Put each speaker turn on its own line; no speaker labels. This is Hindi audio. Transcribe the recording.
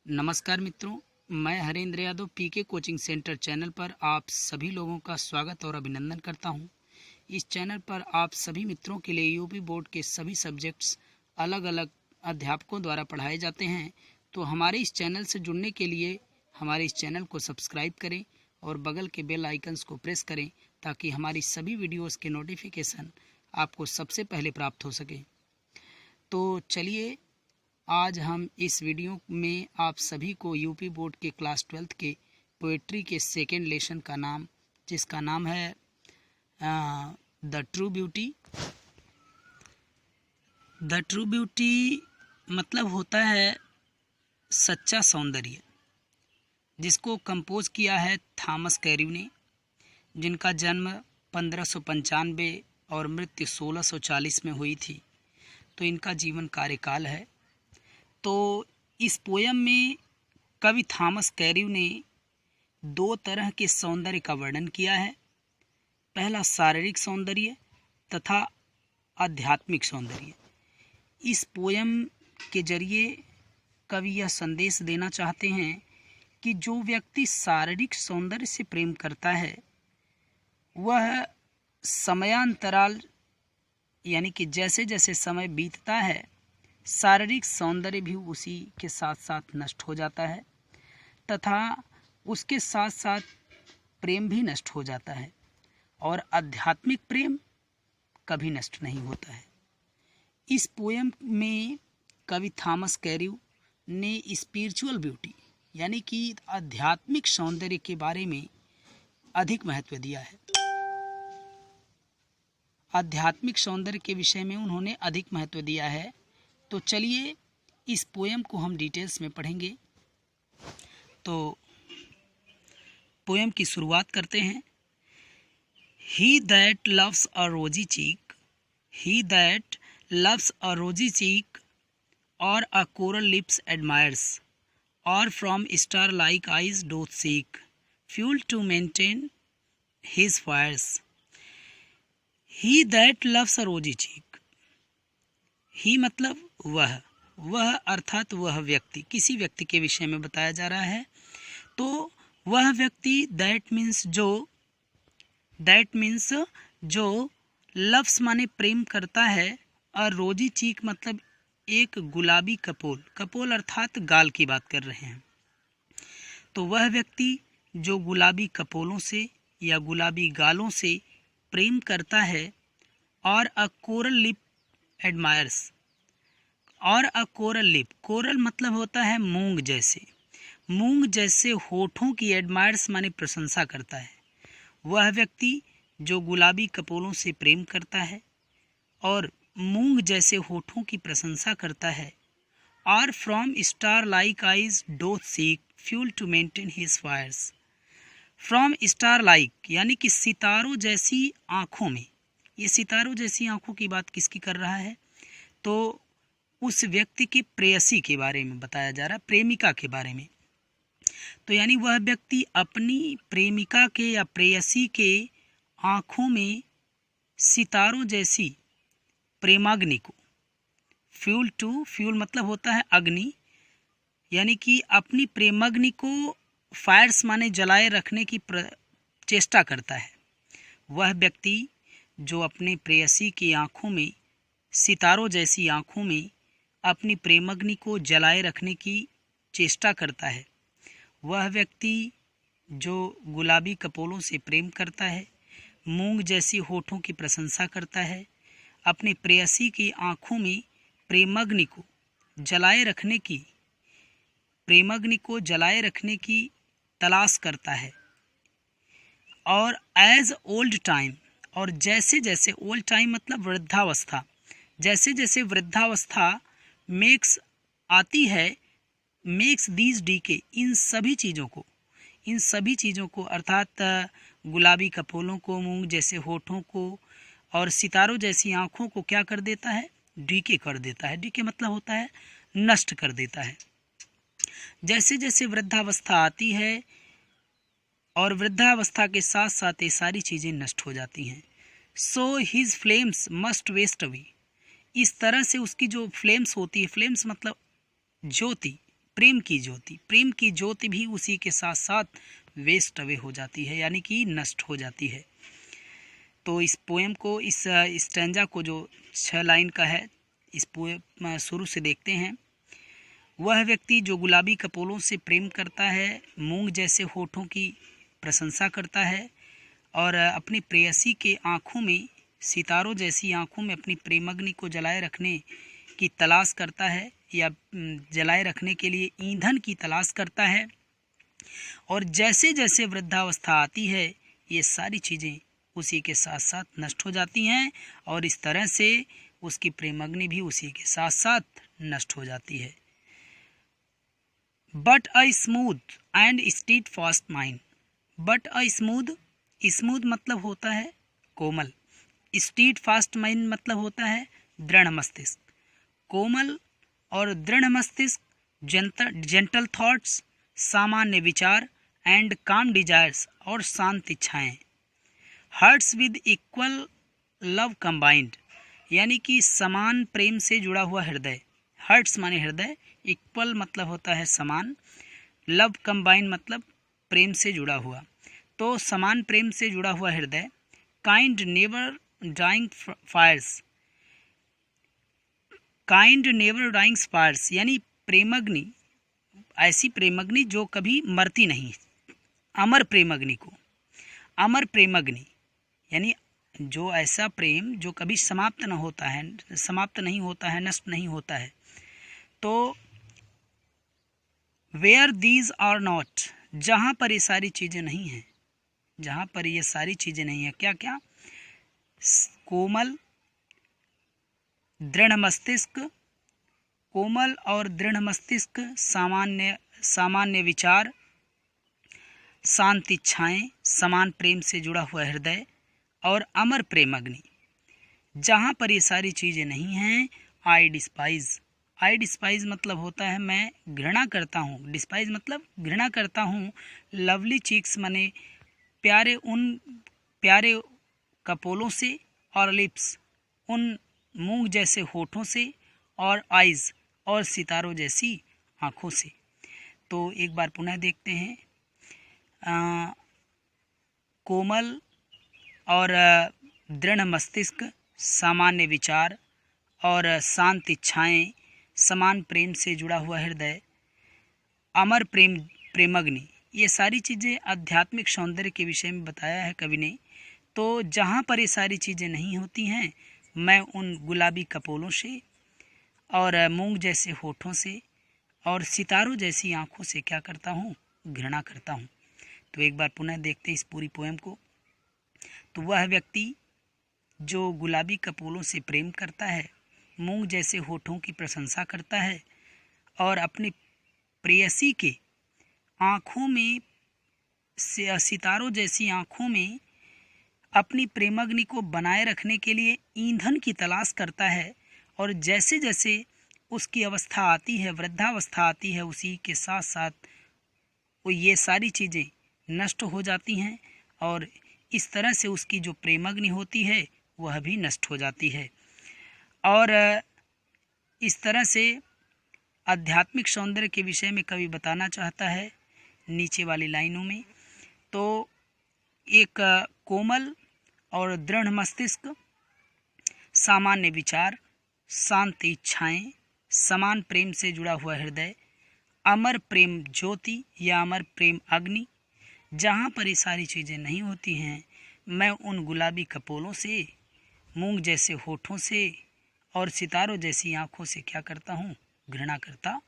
नमस्कार मित्रों, मैं हरेंद्र यादव पीके कोचिंग सेंटर चैनल पर आप सभी लोगों का स्वागत और अभिनंदन करता हूं। इस चैनल पर आप सभी मित्रों के लिए यूपी बोर्ड के सभी सब्जेक्ट्स अलग अलग अध्यापकों द्वारा पढ़ाए जाते हैं। तो हमारे इस चैनल से जुड़ने के लिए हमारे इस चैनल को सब्सक्राइब करें और बगल के बेल आइकन्स को प्रेस करें ताकि हमारी सभी वीडियोज़ के नोटिफिकेशन आपको सबसे पहले प्राप्त हो सके। तो चलिए, आज हम इस वीडियो में आप सभी को यूपी बोर्ड के क्लास 12th के पोएट्री के सेकेंड लेसन का नाम, जिसका नाम है the true beauty. The true beauty मतलब होता है सच्चा सौंदर्य, जिसको कंपोज किया है थॉमस कैर्यू ने, जिनका जन्म 1595 और मृत्यु 1640 में हुई थी। तो इनका जीवन कार्यकाल है। तो इस पोयम में कवि थॉमस कैर्यू ने दो तरह के सौंदर्य का वर्णन किया है। पहला शारीरिक सौंदर्य तथा आध्यात्मिक सौंदर्य। इस पोयम के जरिए कवि यह संदेश देना चाहते हैं कि जो व्यक्ति शारीरिक सौंदर्य से प्रेम करता है वह समयांतराल यानी कि जैसे जैसे समय बीतता है शारीरिक सौंदर्य भी उसी के साथ साथ नष्ट हो जाता है तथा उसके साथ साथ प्रेम भी नष्ट हो जाता है और आध्यात्मिक प्रेम कभी नष्ट नहीं होता है। इस पोयम में कवि थॉमस कैर्यू ने स्पिरिचुअल ब्यूटी यानी कि आध्यात्मिक सौंदर्य के बारे में अधिक महत्व दिया है। आध्यात्मिक सौंदर्य के विषय में उन्होंने अधिक महत्व दिया है। तो चलिए इस पोयम को हम डिटेल्स में पढ़ेंगे। तो पोयम की शुरुआत करते हैं। ही that loves a rosy cheek, he that loves a rosy cheek or a coral lips admires or from star like eyes doth seek fuel to maintain his fires. He that loves a rosy cheek. ही मतलब वह अर्थात वह व्यक्ति, किसी व्यक्ति के विषय में बताया जा रहा है। तो वह व्यक्ति दैट मीन्स जो लव्स माने प्रेम करता है और रोजी चीक मतलब एक गुलाबी कपोल, कपोल अर्थात गाल की बात कर रहे हैं। तो वह व्यक्ति जो गुलाबी कपोलों से या गुलाबी गालों से प्रेम करता है और अ कोरल लिप एडमायर्स और अ कोरल लिप, कोरल मतलब होता है मूंग जैसे, मूंग जैसे होठों की एडमायर्स माने प्रशंसा करता है। वह व्यक्ति जो गुलाबी कपोलों से प्रेम करता है और मूंग जैसे होठों की प्रशंसा करता है और from star like eyes doth seek fuel to maintain his fires. From star like यानी कि सितारों जैसी आँखों में, ये सितारों जैसी आँखों की बात किसकी कर रहा है? तो उस व्यक्ति की प्रेयसी के बारे में बताया जा रहा है, प्रेमिका के बारे में। तो यानी वह व्यक्ति अपनी प्रेमिका के या प्रेयसी के आँखों में सितारों जैसी प्रेमाग्नि को, फ्यूल मतलब होता है अग्नि, यानी कि अपनी प्रेमाग्नि को फायर्स माने जलाए रखने की चेष्टा करता है। वह व्यक्ति जो अपने प्रेयसी की आँखों में, सितारों जैसी आँखों में अपनी प्रेमाग्नि को जलाए रखने की चेष्टा करता है। वह व्यक्ति जो गुलाबी कपोलों से प्रेम करता है, मूंग जैसी होठों की प्रशंसा करता है, अपनी प्रेयसी की आँखों में प्रेमाग्नि को जलाए रखने की तलाश करता है। और एज ओल्ड टाइम, और जैसे जैसे, ओल्ड टाइम मतलब वृद्धावस्था, जैसे जैसे वृद्धावस्था मेक्स आती है, मेक्स दीज डीके, इन सभी चीज़ों को अर्थात गुलाबी कपोलों को, मूंग जैसे होठों को और सितारों जैसी आँखों को क्या कर देता है? डीके कर देता है। डीके मतलब होता है नष्ट कर देता है। जैसे जैसे वृद्धावस्था आती है और वृद्धावस्था के साथ साथ ये सारी चीज़ें नष्ट हो जाती हैं। So his flames must waste away, इस तरह से उसकी जो फ्लेम्स होती है, फ्लेम्स मतलब ज्योति, प्रेम की ज्योति भी उसी के साथ साथ वेस्ट अवे हो जाती है, यानी कि नष्ट हो जाती है। तो इस पोएम को, इस स्टैंजा को जो 6 लाइन का है, इस पोएम शुरू से देखते हैं। वह व्यक्ति जो गुलाबी कपोलों से प्रेम करता है, मूंग जैसे होठों की प्रशंसा करता है और अपनी प्रेयसी के आँखों में, सितारों जैसी आँखों में अपनी प्रेमग्नि को जलाए रखने की तलाश करता है, या जलाए रखने के लिए ईंधन की तलाश करता है। और जैसे जैसे वृद्धावस्था आती है, ये सारी चीज़ें उसी के साथ साथ नष्ट हो जाती हैं और इस तरह से उसकी प्रेमग्नि भी उसी के साथ साथ नष्ट हो जाती है। But a smooth and stead fast mind, but a smooth मतलब होता है कोमल, स्टीड फास्ट माइंड मतलब होता है दृढ़ मस्तिष्क। कोमल और दृढ़ मस्तिष्क, जेंटल थॉट्स, सामान्य विचार एंड काम डिजायर्स और शांत इच्छाएं। Hearts with equal love combined, यानी कि समान प्रेम से जुड़ा हुआ हृदय। हर्ट्स माने हृदय, इक्वल मतलब होता है समान, लव कंबाइंड मतलब प्रेम से जुड़ा हुआ, तो समान प्रेम से जुड़ा हुआ हृदय। Kind never dying fires, kind never dying fires यानी प्रेमग्नि, ऐसी प्रेमग्नि जो कभी मरती नहीं। अमर प्रेमग्नि को, अमर प्रेमग्नि यानी जो ऐसा प्रेम जो कभी समाप्त नहीं होता है, नष्ट नहीं होता है। तो वेयर दीज आर नॉट, जहाँ पर ये सारी चीज़ें नहीं हैं, जहाँ पर ये सारी चीज़ें नहीं हैं, क्या क्या? कोमल, दृढ़ मस्तिष्क, कोमल और दृढ़ मस्तिष्क, सामान्य विचार, शांत इच्छाएं, समान प्रेम से जुड़ा हुआ हृदय और अमर प्रेमग्नि। जहाँ पर ये सारी चीज़ें नहीं हैं, आई डिस्पाइज मतलब होता है मैं घृणा करता हूँ। डिस्पाइज मतलब घृणा करता हूँ। लवली चीक्स माने प्यारे कपोलों से, और लिप्स उन मूंग जैसे होठों से, और आइज़ और सितारों जैसी आँखों से। तो एक बार पुनः देखते हैं। कोमल और दृढ़ मस्तिष्क, सामान्य विचार और शांत इच्छाएं, समान प्रेम से जुड़ा हुआ हृदय, अमर प्रेमग्नि, ये सारी चीज़ें आध्यात्मिक सौंदर्य के विषय में बताया है कवि ने। तो जहाँ पर ये सारी चीज़ें नहीं होती हैं, मैं उन गुलाबी कपोलों से और मूंग जैसे होठों से और सितारों जैसी आँखों से क्या करता हूँ? घृणा करता हूँ। तो एक बार पुनः देखते हैं इस पूरी पोएम को। तो वह व्यक्ति जो गुलाबी कपोलों से प्रेम करता है, मूंग जैसे होठों की प्रशंसा करता है और अपनी प्रेयसी के आँखों में, सितारों जैसी आँखों में अपनी प्रेमग्नि को बनाए रखने के लिए ईंधन की तलाश करता है, और जैसे जैसे उसकी अवस्था आती है, वृद्धावस्था आती है, उसी के साथ साथ वो ये सारी चीज़ें नष्ट हो जाती हैं और इस तरह से उसकी जो प्रेमग्नि होती है वह भी नष्ट हो जाती है। और इस तरह से आध्यात्मिक सौंदर्य के विषय में कवि बताना चाहता है नीचे वाली लाइनों में। तो एक कोमल और दृढ़ मस्तिष्क, सामान्य विचार, शांत इच्छाएं, समान प्रेम से जुड़ा हुआ हृदय, अमर प्रेम ज्योति या अमर प्रेम अग्नि। जहाँ पर ये सारी चीज़ें नहीं होती हैं, मैं उन गुलाबी कपोलों से, मूंग जैसे होठों से और सितारों जैसी आँखों से क्या करता हूँ? घृणा करता